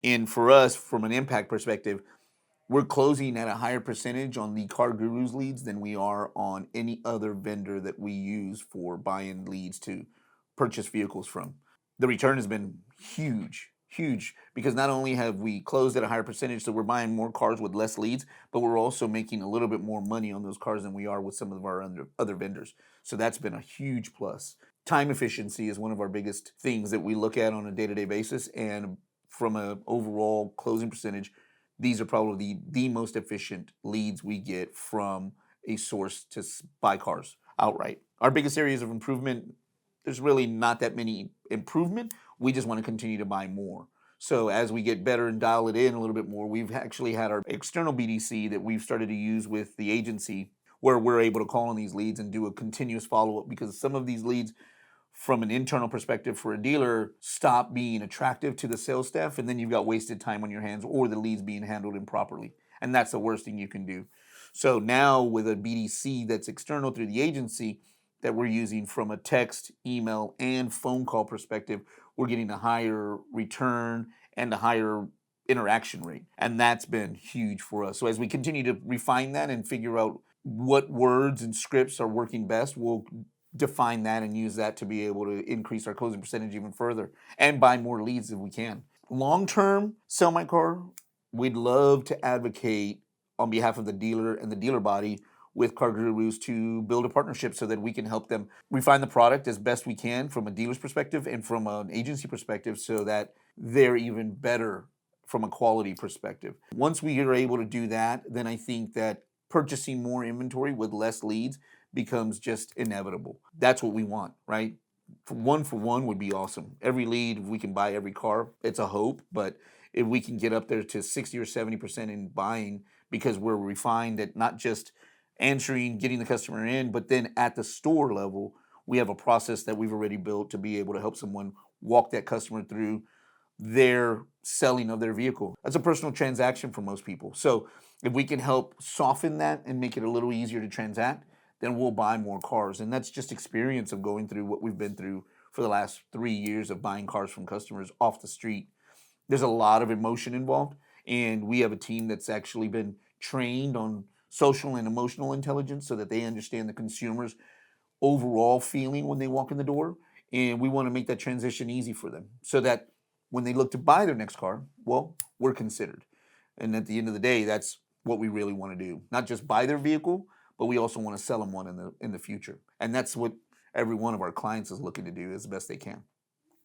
And for us, from an impact perspective, we're closing at a higher percentage on the Car Gurus leads than we are on any other vendor that we use for buying leads to purchase vehicles from. The return has been huge, huge, because not only have we closed at a higher percentage, so we're buying more cars with less leads, but we're also making a little bit more money on those cars than we are with some of our other vendors. So that's been a huge plus. Time efficiency is one of our biggest things that we look at on a day-to-day basis, and from an overall closing percentage, these are probably the most efficient leads we get from a source to buy cars outright. Our biggest areas of improvement, there's really not that many improvement. We just want to continue to buy more. So as we get better and dial it in a little bit more, we've actually had our external BDC that we've started to use with the agency where we're able to call on these leads and do a continuous follow-up, because some of these leads from an internal perspective for a dealer stop being attractive to the sales staff, and then you've got wasted time on your hands or the leads being handled improperly. And that's the worst thing you can do. So now with a BDC that's external through the agency that we're using from a text, email, and phone call perspective, we're getting a higher return and a higher interaction rate. And that's been huge for us. So as we continue to refine that and figure out what words and scripts are working best, we'll define that and use that to be able to increase our closing percentage even further and buy more leads if we can. Long term, sell my car, we'd love to advocate on behalf of the dealer and the dealer body with Car Gurus to build a partnership so that we can help them refine the product as best we can from a dealer's perspective and from an agency perspective, so that they're even better from a quality perspective. Once we are able to do that, then I think that purchasing more inventory with less leads becomes just inevitable. That's what we want, right? For one would be awesome. Every lead, if we can buy every car, it's a hope. But if we can get up there to 60 or 70% in buying, because we're refined at not just answering, getting the customer in, but then at the store level, we have a process that we've already built to be able to help someone walk that customer through their selling of their vehicle. That's a personal transaction for most people. So if we can help soften that and make it a little easier to transact, then we'll buy more cars. And that's just experience of going through what we've been through for the last 3 years of buying cars from customers off the street. There's a lot of emotion involved, and we have a team that's actually been trained on social and emotional intelligence so that they understand the consumer's overall feeling when they walk in the door. And we want to make that transition easy for them so that when they look to buy their next car, well, we're considered. And at the end of the day, that's what we really want to do. Not just buy their vehicle, but we also want to sell them one in the future. And that's what every one of our clients is looking to do as best they can.